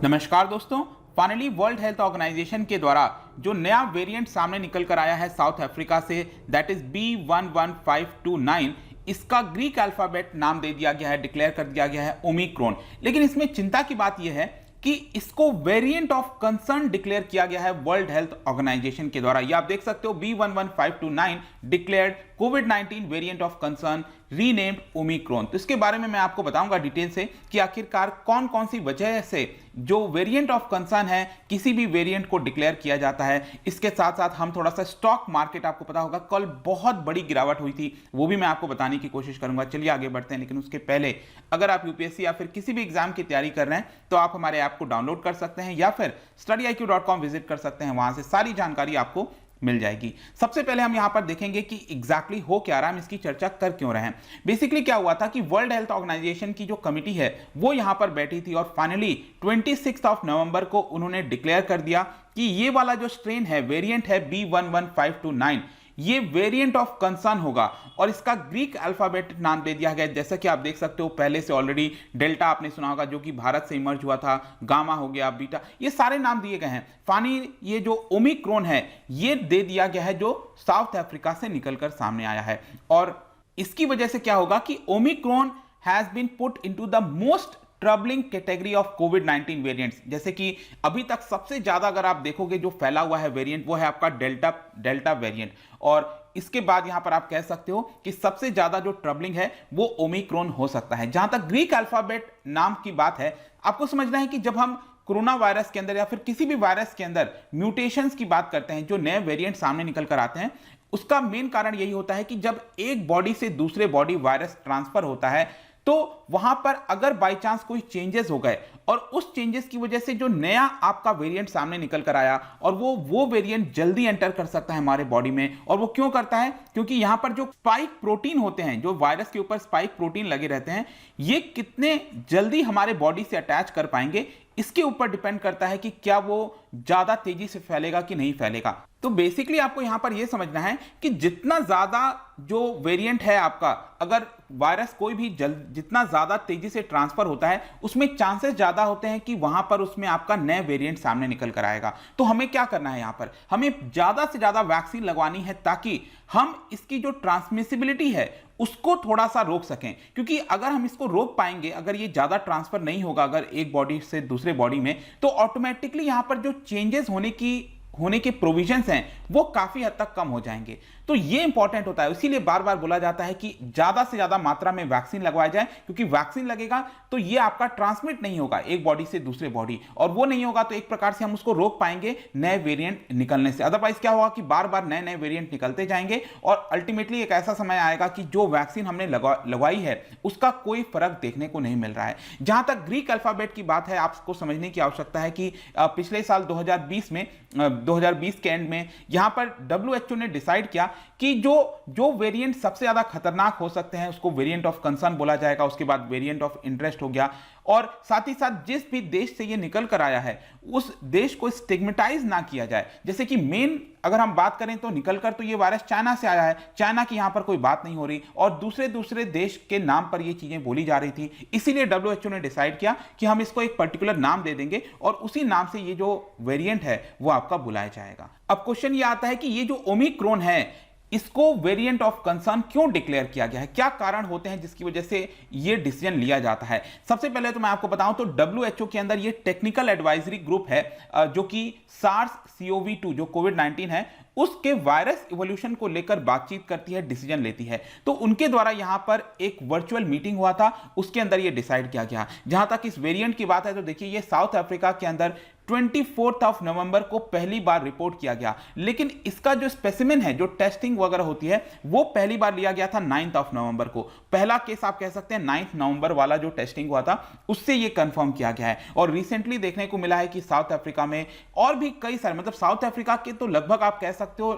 नमस्कार दोस्तों। Finally world health organisation के द्वारा जो नया वेरिएंट सामने निकल कर आया है साउथ अफ्रीका से, दैट इज B11529, इसका ग्रीक अल्फाबेट नाम दे दिया गया है, डिक्लेयर कर दिया गया है ओमिक्रॉन। लेकिन इसमें चिंता की बात यह है कि इसको वेरिएंट ऑफ कंसर्न डिक्लेयर किया गया है वर्ल्ड हेल्थ ऑर्गेनाइजेशन के द्वारा। ये आप देख सकते हो, B11529 declared covid variant of concern renamed Omicron. तो इसके बारे में मैं आपको बताऊंगा डिटेल से कि आखिरकार कौन कौन सी वजह से जो वेरिएंट ऑफ कंसर्न है किसी भी वेरिएंट को डिक्लेयर किया जाता है। इसके साथ साथ हम थोड़ा सा स्टॉक मार्केट, आपको पता होगा कल बहुत बड़ी गिरावट हुई थी, वो भी मैं आपको बताने की कोशिश करूंगा। चलिए आगे बढ़ते हैं, लेकिन उसके पहले अगर आप यूपीएससी या फिर किसी भी एग्जाम की तैयारी कर रहे हैं तो आप हमारे ऐप को डाउनलोड कर सकते हैं या फिर studyIQ.com विजिट कर सकते हैं, वहां से सारी जानकारी आपको मिल जाएगी। सबसे पहले हम यहां पर देखेंगे कि एग्जैक्टली हो क्या रहा है, हम इसकी चर्चा कर क्यों रहे हैं। बेसिकली क्या हुआ था कि वर्ल्ड हेल्थ ऑर्गेनाइजेशन की जो कमिटी है वो यहां पर बैठी थी और फाइनली 26 नवंबर को उन्होंने डिक्लेयर कर दिया कि ये वाला जो स्ट्रेन है, वेरिएंट है B11529, ये वेरिएंट ऑफ कंसर्न होगा और इसका ग्रीक अल्फाबेट नाम दे दिया गया। जैसा कि आप देख सकते हो, पहले से ऑलरेडी डेल्टा आपने सुना होगा जो कि भारत से इमर्ज हुआ था, गामा हो गया, बीटा, ये सारे नाम दिए गए हैं। फाइनली ये जो ओमिक्रॉन है ये दे दिया गया है जो साउथ अफ्रीका से निकलकर सामने आया है। और इसकी वजह से क्या होगा कि Omicron has been put into the most troubling category of कोविड-19 वेरिएंट्स। जैसे कि अभी तक सबसे ज्यादा अगर आप देखोगे जो फैला हुआ है वेरिएंट वो है आपका डेल्टा वेरिएंट, और इसके बाद यहां पर आप कह सकते हो कि सबसे ज्यादा जो ट्रबलिंग है वो ओमिक्रॉन हो सकता है। जहां तक ग्रीक अल्फाबेट नाम की बात है, आपको समझना है कि जब हम कोरोना वायरस के अंदर या फिर किसी भी वायरस के अंदर म्यूटेशंस की बात करते हैं, जो नए वेरिएंट सामने निकल कर आते हैं, उसका मेन कारण यही होता है कि जब एक बॉडी से दूसरे बॉडी वायरस ट्रांसफर होता है तो वहां पर अगर बाय चांस कोई चेंजेस हो गए और उस चेंजेस की वजह से जो नया आपका वेरिएंट सामने निकल कर आया और वो वेरिएंट जल्दी एंटर कर सकता है हमारे बॉडी में। और वो क्यों करता है? क्योंकि यहां पर जो स्पाइक प्रोटीन होते हैं, जो वायरस के ऊपर स्पाइक प्रोटीन लगे रहते हैं, ये कितने जल्दी हमारे बॉडी से अटैच कर पाएंगे इसके ऊपर डिपेंड करता है कि क्या वो ज्यादा तेजी से फैलेगा कि नहीं फैलेगा। तो बेसिकली आपको यहां पर यह समझना है कि जितना ज्यादा जो वेरिएंट है आपका, अगर वायरस कोई भी जितना ज्यादा तेजी से ट्रांसफर होता है उसमें चांसेस ज्यादा होते हैं कि वहां पर उसमें आपका नया वेरिएंट सामने निकल कर आएगा। तो हमें क्या करना है, यहां पर हमें ज्यादा से ज्यादा वैक्सीन लगवानी है ताकि हम इसकी जो ट्रांसमिसिबिलिटी है उसको थोड़ा सा रोक सकें। क्योंकि अगर हम इसको रोक पाएंगे, अगर ये ज्यादा ट्रांसफर नहीं होगा अगर एक बॉडी से दूसरे बॉडी में, तो ऑटोमेटिकली यहां पर जो चेंजेस होने के प्रोविजंस हैं वो काफी हद तक कम हो जाएंगे। तो ये इंपॉर्टेंट होता है, इसीलिए बार बार बोला जाता है कि ज्यादा से ज्यादा मात्रा में वैक्सीन लगवाया जाए, क्योंकि वैक्सीन लगेगा तो ये आपका ट्रांसमिट नहीं होगा एक बॉडी से दूसरे बॉडी, और वो नहीं होगा तो एक प्रकार से हम उसको रोक पाएंगे नए वेरिएंट निकलने से। अदरवाइज क्या होगा कि बार बार नए नए वेरिएंट निकलते जाएंगे और अल्टीमेटली एक ऐसा समय आएगा कि जो वैक्सीन हमने लगवाई है उसका कोई फर्क देखने को नहीं मिल रहा है। जहां तक ग्रीक अल्फाबेट की बात है, आपको समझने की आवश्यकता है कि पिछले साल 2020 के एंड में यहां पर WHO ने डिसाइड किया कि जो वेरिएंट सबसे ज्यादा खतरनाक हो सकते हैं उसको वेरिएंट ऑफ कंसर्न बोला जाएगा, उसके बाद वेरिएंट ऑफ इंटरेस्ट हो गया, और साथ ही साथ जिस भी देश से ये निकल कर आया है उस देश को स्टिग्मेटाइज ना किया जाए। जैसे कि मेन अगर हम बात करें तो निकलकर तो ये वायरस चाइना से आया है, चाइना की यहां पर कोई बात नहीं हो रही और दूसरे देश के नाम पर ये चीजें बोली जा रही थी। इसीलिए WHO ने डिसाइड किया कि हम इसको एक पर्टिकुलर नाम दे देंगे और उसी नाम से ये जो वेरिएंट है वो आपका बुलाया जाएगा। अब क्वेश्चन ये आता है कि ये जो ओमिक्रॉन है इसको वेरिएंट ऑफ कंसर्न क्यों डिक्लेयर किया गया है, क्या कारण होते हैं जिसकी वजह से ये डिसीजन लिया जाता है। सबसे पहले तो मैं आपको बताऊं तो WHO के अंदर ये टेक्निकल एडवाइजरी ग्रुप है जो कि SARS-CoV-2 जो कोविड-19 है उसके वायरस इवोल्यूशन को लेकर बातचीत करती है, डिसीजन लेती है। तो उनके द्वारा यहां पर एक वर्चुअल मीटिंग हुआ था, उसके अंदर ये डिसाइड किया गया। जहां तक इस वेरिएंट की बात है तो देखिए ये साउथ अफ्रीका के अंदर 24 नवंबर को पहली बार रिपोर्ट किया गया, लेकिन इसका जो स्पेसिमेन है, जो टेस्टिंग वगैरह होती है, वो पहली बार लिया गया था 9 नवंबर को। पहला केस आप कह सकते हैं 9 नवंबर वाला जो टेस्टिंग हुआ था उससे ये कंफर्म किया गया है। और रिसेंटली देखने को मिला है कि साउथ अफ्रीका में और भी कई सारे, मतलब साउथ अफ्रीका के तो लगभग आप कह सकते हो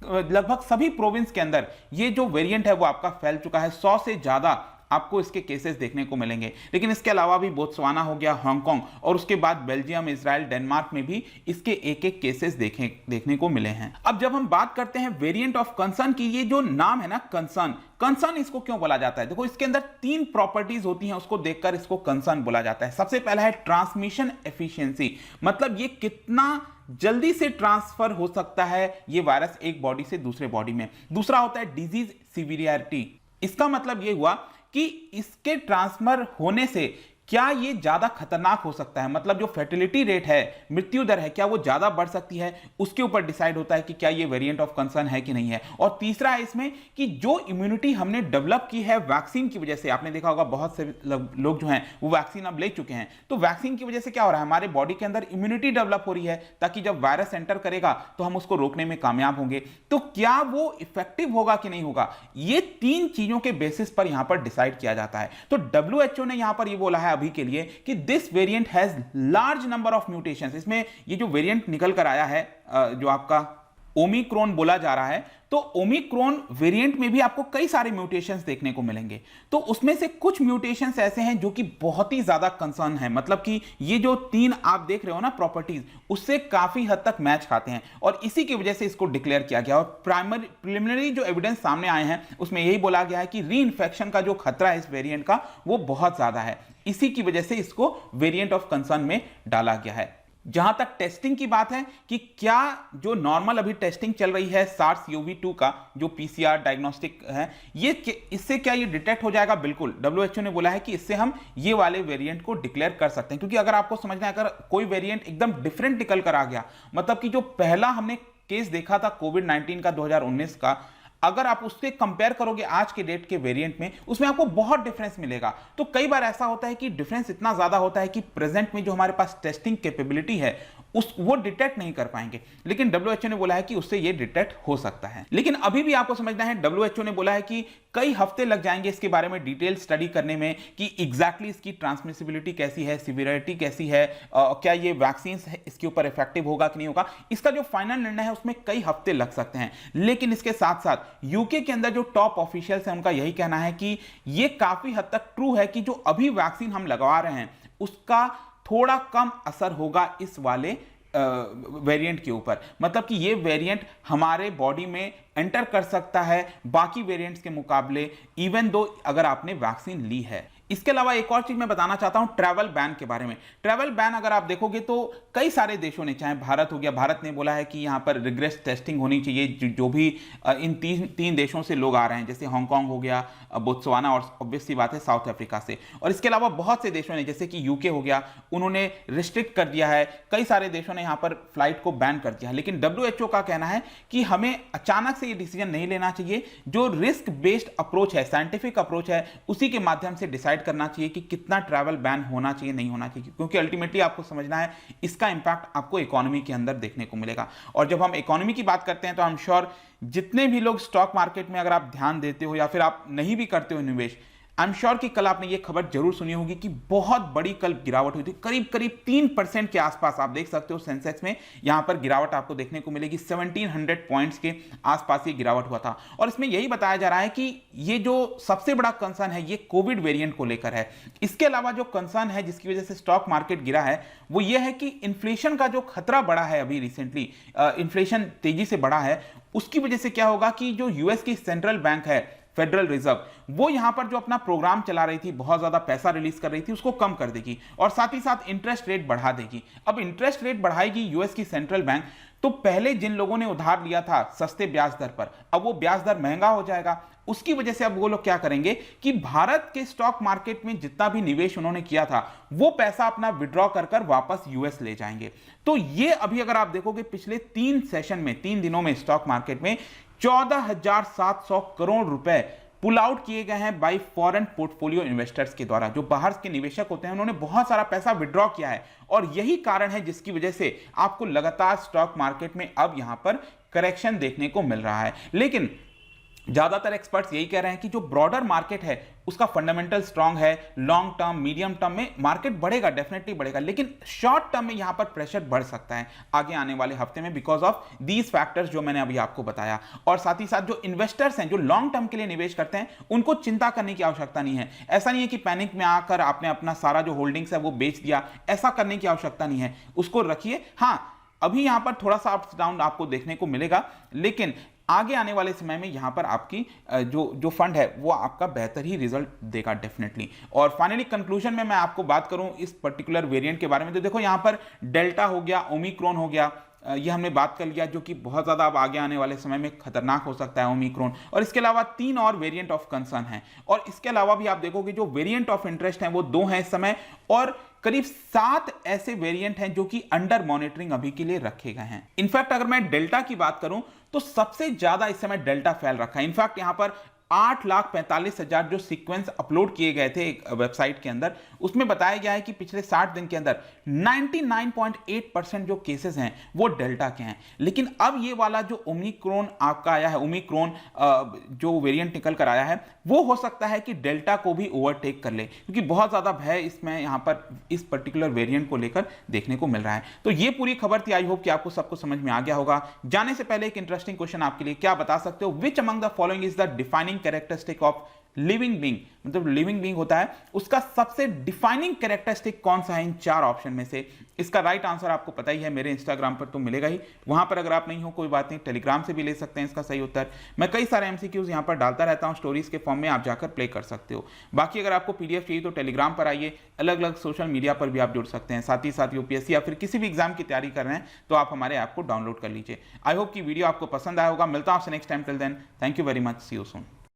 लगभग सभी प्रोविंस के अंदर ये जो वेरिएंट है वो आपका फैल चुका है। 100 से ज्यादा आपको इसके केसेस देखने को मिलेंगे। लेकिन इसके अलावा भी बोत्सवाना हो गया, हांगकांग और उसके बाद बेल्जियम, इजराइल, डेनमार्क में भी इसके एक एक केसेस देखने को मिले हैं। अब जब हम बात करते हैं वेरिएंट ऑफ कंसर्न की, ये जो नाम है ना कंसर्न इसको क्यों बोला जाता है? देखो, इसके अंदर 3 प्रॉपर्टीज होती हैं, उसको देखकर इसको कंसर्न बोला जाता है। सबसे पहला है ट्रांसमिशन एफिशिएंसी, मतलब ये कितना जल्दी से ट्रांसफर हो सकता है ये वायरस एक बॉडी से दूसरे बॉडी में। दूसरा होता है डिजीज सिवियरिटी, इसका मतलब ये हुआ कि इसके ट्रांसफर होने से क्या ये ज्यादा खतरनाक हो सकता है, मतलब जो फर्टिलिटी रेट है, मृत्यु दर है, क्या वो ज्यादा बढ़ सकती है, उसके ऊपर डिसाइड होता है कि क्या ये वेरिएंट ऑफ कंसर्न है कि नहीं है। और तीसरा है इसमें कि जो इम्यूनिटी हमने डेवलप की है वैक्सीन की वजह से, आपने देखा होगा बहुत से लोग जो हैं वो वैक्सीन अब ले चुके हैं, तो वैक्सीन की वजह से क्या हो रहा है, हमारे बॉडी के अंदर इम्यूनिटी डेवलप हो रही है ताकि जब वायरस एंटर करेगा तो हम उसको रोकने में कामयाब होंगे। तो क्या वो इफेक्टिव होगा कि नहीं होगा, ये 3 चीजों के बेसिस पर यहां पर डिसाइड किया जाता है। तो WHO ने यहां पर ये बोला है अभी के लिए कि this variant has large number of mutations. इसमें ये जो वेरिएंट निकल कर आया है, जो आपका ओमिक्रॉन बोला जा रहा है, तो ओमिक्रॉन वेरिएंट में भी आपको कई सारे म्यूटेशंस देखने को मिलेंगे। तो उसमें से कुछ म्यूटेशंस ऐसे हैं जो कि बहुत ही ज्यादा कंसर्न है, मतलब कि ये जो 3 आप देख रहे हो ना प्रॉपर्टीज, उससे काफी हद तक मैच खाते हैं और इसी की वजह से इसको डिक्लेयर किया गया। और प्रिलिमिनरी जो एविडेंस सामने आए हैं उसमें यही बोला गया है कि री इन्फेक्शन का जो खतरा है इस वेरिएंट का वो बहुत ज्यादा है, इसी की वजह से इसको वेरिएंट ऑफ कंसर्न में डाला गया है। जहां तक टेस्टिंग की बात है कि क्या जो नॉर्मल अभी टेस्टिंग चल रही है SARS-CoV-2 का जो PCR डायग्नोस्टिक है, ये इससे क्या ये डिटेक्ट हो जाएगा? बिल्कुल, WHO ने बोला है कि इससे हम ये वाले वेरिएंट को डिक्लेयर कर सकते हैं। क्योंकि अगर आपको समझना है, अगर कोई वेरिएंट एकदम डिफरेंट निकल कर आ गया, मतलब कि जो पहला हमने केस देखा था कोविड-19 का 2019 का, अगर आप उससे कंपेयर करोगे आज के डेट के वेरिएंट में, उसमें आपको बहुत डिफरेंस मिलेगा। तो कई बार ऐसा होता है कि डिफरेंस इतना ज्यादा होता है कि प्रेजेंट में जो हमारे पास टेस्टिंग कैपेबिलिटी है वो डिटेक्ट नहीं कर पाएंगे, लेकिन WHO ने बोला है कि उससे ये डिटेक्ट हो सकता है। लेकिन अभी भी आपको समझना है, WHO ने बोला है कि कई हफ्ते लग जाएंगे इसके बारे में डिटेल स्टडी करने में कि एग्जैक्टली इसकी ट्रांसमिसिबिलिटी कैसी है, सिवियरिटी कैसी है, क्या ये वैक्सीन इसके ऊपर इफेक्टिव होगा कि नहीं होगा। इसका जो फाइनल निर्णय है उसमें कई हफ्ते लग सकते हैं। लेकिन इसके साथ साथ यूके के अंदर जो टॉप ऑफिशियल्स हैं उनका यही कहना है कि ये काफी हद तक ट्रू है कि जो अभी वैक्सीन हम लगवा रहे हैं उसका थोड़ा कम असर होगा इस वाले वेरिएंट के ऊपर, मतलब कि ये वेरिएंट हमारे बॉडी में एंटर कर सकता है बाकी वेरिएंट्स के मुकाबले, इवन दो अगर आपने वैक्सीन ली है। इसके अलावा एक और चीज मैं बताना चाहता हूं ट्रैवल बैन के बारे में। ट्रैवल बैन अगर आप देखोगे तो कई सारे देशों ने, चाहे भारत हो गया, भारत ने बोला है कि यहां पर रिग्रेस टेस्टिंग होनी चाहिए जो भी इन तीन देशों से लोग आ रहे हैं, जैसे हांगकांग हो गया, बोत्सवाना और ऑब्वियस सी बात है साउथ अफ्रीका से। और इसके अलावा बहुत से देशों ने, जैसे कि यूके हो गया, उन्होंने रिस्ट्रिक्ट कर दिया है, कई सारे देशों ने यहां पर फ्लाइट को बैन कर दिया है। लेकिन WHO का कहना है कि हमें अचानक से ये डिसीजन नहीं लेना चाहिए, जो रिस्क बेस्ड अप्रोच है, साइंटिफिक अप्रोच है, उसी के माध्यम से डिसाइड करना चाहिए कि कितना ट्रैवल बैन होना चाहिए, नहीं होना चाहिए, क्योंकि अल्टीमेटली आपको समझना है इसका इंपैक्ट आपको इकोनॉमी के अंदर देखने को मिलेगा। और जब हम इकोनॉमी की बात करते हैं तो आई एम श्योर जितने भी लोग स्टॉक मार्केट में अगर आप ध्यान देते हो या फिर आप नहीं भी करते हो निवेश, आई एम श्योर कि कल आपने ये खबर जरूर सुनी होगी कि बहुत बड़ी कल गिरावट हुई थी, करीब 3% के आसपास। आप देख सकते हो सेंसेक्स में यहां पर गिरावट आपको देखने को मिलेगी, 1700 पॉइंट्स के आसपास ये गिरावट हुआ था। और इसमें यही बताया जा रहा है कि ये जो सबसे बड़ा कंसर्न है ये कोविड वेरिएंट को लेकर है। इसके अलावा जो कंसर्न है जिसकी वजह से स्टॉक मार्केट गिरा है वो ये है कि इन्फ्लेशन का जो खतरा बढ़ा है, अभी रिसेंटली इन्फ्लेशन तेजी से बढ़ा है, उसकी वजह से क्या होगा कि जो यूएस की सेंट्रल बैंक है फेडरल रिजर्व, वो यहां पर जो अपना प्रोग्राम चला रही थी, बहुत ज्यादा पैसा रिलीज कर रही थी, उसको कम कर देगी और साथ ही साथ इंटरेस्ट रेट बढ़ा देगी। अब इंटरेस्ट रेट बढ़ाएगी यूएस की सेंट्रल बैंक, तो पहले जिन लोगों ने उधार लिया था सस्ते ब्याज दर पर, अब वो ब्याज दर महंगा हो जाएगा। उसकी वजह से अब वो लोग क्या करेंगे कि भारत के स्टॉक मार्केट में जितना भी निवेश उन्होंने किया था वो पैसा अपना विड्रॉ कर कर वापस यूएस ले जाएंगे। तो ये अभी अगर आप देखोगे पिछले 3 सेशन में, 3 दिनों में स्टॉक मार्केट में 14,700 करोड़ रुपए पुल आउट किए गए हैं बाय फॉरेन पोर्टफोलियो इन्वेस्टर्स के द्वारा। जो बाहर के निवेशक होते हैं उन्होंने बहुत सारा पैसा विड्रॉ किया है और यही कारण है जिसकी वजह से आपको लगातार स्टॉक मार्केट में अब यहां पर करेक्शन देखने को मिल रहा है। लेकिन ज्यादातर एक्सपर्ट्स यही कह रहे हैं कि जो ब्रॉडर मार्केट है उसका फंडामेंटल स्ट्रांग है, लॉन्ग टर्म मीडियम टर्म में मार्केट बढ़ेगा, डेफिनेटली बढ़ेगा, लेकिन शॉर्ट टर्म में यहां पर प्रेशर बढ़ सकता है आगे आने वाले हफ्ते में बिकॉज ऑफ दीज फैक्टर्स जो मैंने अभी आपको बताया। और साथ ही साथ जो इन्वेस्टर्स हैं जो लॉन्ग टर्म के लिए निवेश करते हैं उनको चिंता करने की आवश्यकता नहीं है। ऐसा नहीं है कि पैनिक में आकर आपने अपना सारा जो होल्डिंग्स है वो बेच दिया, ऐसा करने की आवश्यकता नहीं है, उसको रखिए। हाँ, अभी यहां पर थोड़ा सा अप्स डाउन आपको देखने को मिलेगा, लेकिन आगे आने वाले समय में यहां पर आपकी जो फंड है वो आपका बेहतर ही रिजल्ट देगा डेफिनेटली। और फाइनली कंक्लूजन में मैं आपको बात करूं इस पर्टिकुलर वेरिएंट के बारे में, तो देखो यहां पर डेल्टा हो गया, ओमिक्रॉन हो गया, ये हमने बात कर लिया जो कि बहुत ज़्यादा अब आगे आने वाले समय में खतरनाक हो सकता है ओमिक्रॉन। और इसके अलावा 3 और वेरिएंट ऑफ कंसर्न हैं, और इसके अलावा भी आप देखोगे जो वेरिएंट ऑफ इंटरेस्ट हैं वो 2 हैं इस समय, और करीब 7 ऐसे वेरिएंट हैं जो कि अंडर मॉनिटरिंग अभी के लिए रखे गए हैं। इनफैक्ट अगर मैं डेल्टा की बात करूं तो सबसे ज्यादा इस समय डेल्टा फैल रखा है। इनफैक्ट यहां पर 8,45,000 जो सीक्वेंस अपलोड किए गए थे एक वेबसाइट के अंदर, उसमें बताया गया है कि पिछले 60 दिन के अंदर 99.8% जो केसेस हैं वो डेल्टा के हैं। लेकिन अब ये वाला जो ओमिक्रॉन आपका आया है, ओमिक्रॉन जो वेरिएंट निकल कर आया है, वो हो सकता है कि डेल्टा को भी ओवरटेक कर ले, क्योंकि बहुत ज्यादा भय इसमें यहां पर इस पर्टिकुलर वेरिएंट को लेकर देखने को मिल रहा है। तो ये पूरी खबर थी, आई होप कि आपको सबको समझ में आ गया होगा। जाने से पहले एक इंटरेस्टिंग क्वेश्चन आपके लिए, क्या बता सकते हो which among the following is the defining characteristic of living being, मतलब लिविंग बीइंग होता है उसका सबसे डिफाइनिंग कैरेक्टरिस्टिक कौन सा है इन 4 ऑप्शन में से? इसका राइट आंसर आपको पता ही है, मेरे इंस्टाग्राम पर तो मिलेगा ही, वहां पर अगर आप नहीं हो कोई बात नहीं, टेलीग्राम से भी ले सकते हैं इसका सही उत्तर। मैं कई सारे एमसीक्यूज यहां पर डालता रहता हूं स्टोरीज के फॉर्म में, आप जाकर प्ले कर सकते हो। बाकी अगर आपको पीडीएफ चाहिए तो टेलीग्राम पर आइए, अलग अलग सोशल मीडिया पर भी आप जुड़ सकते हैं। साथ ही साथ यूपीएससी या फिर किसी भी एग्जाम की तैयारी कर रहे हैं तो आप हमारे ऐप को डाउनलोड कर लीजिए। आई होप कि वीडियो आपको पसंद आया होगा। मिलता हूं आपसे next time, till then thank you very much, see you soon.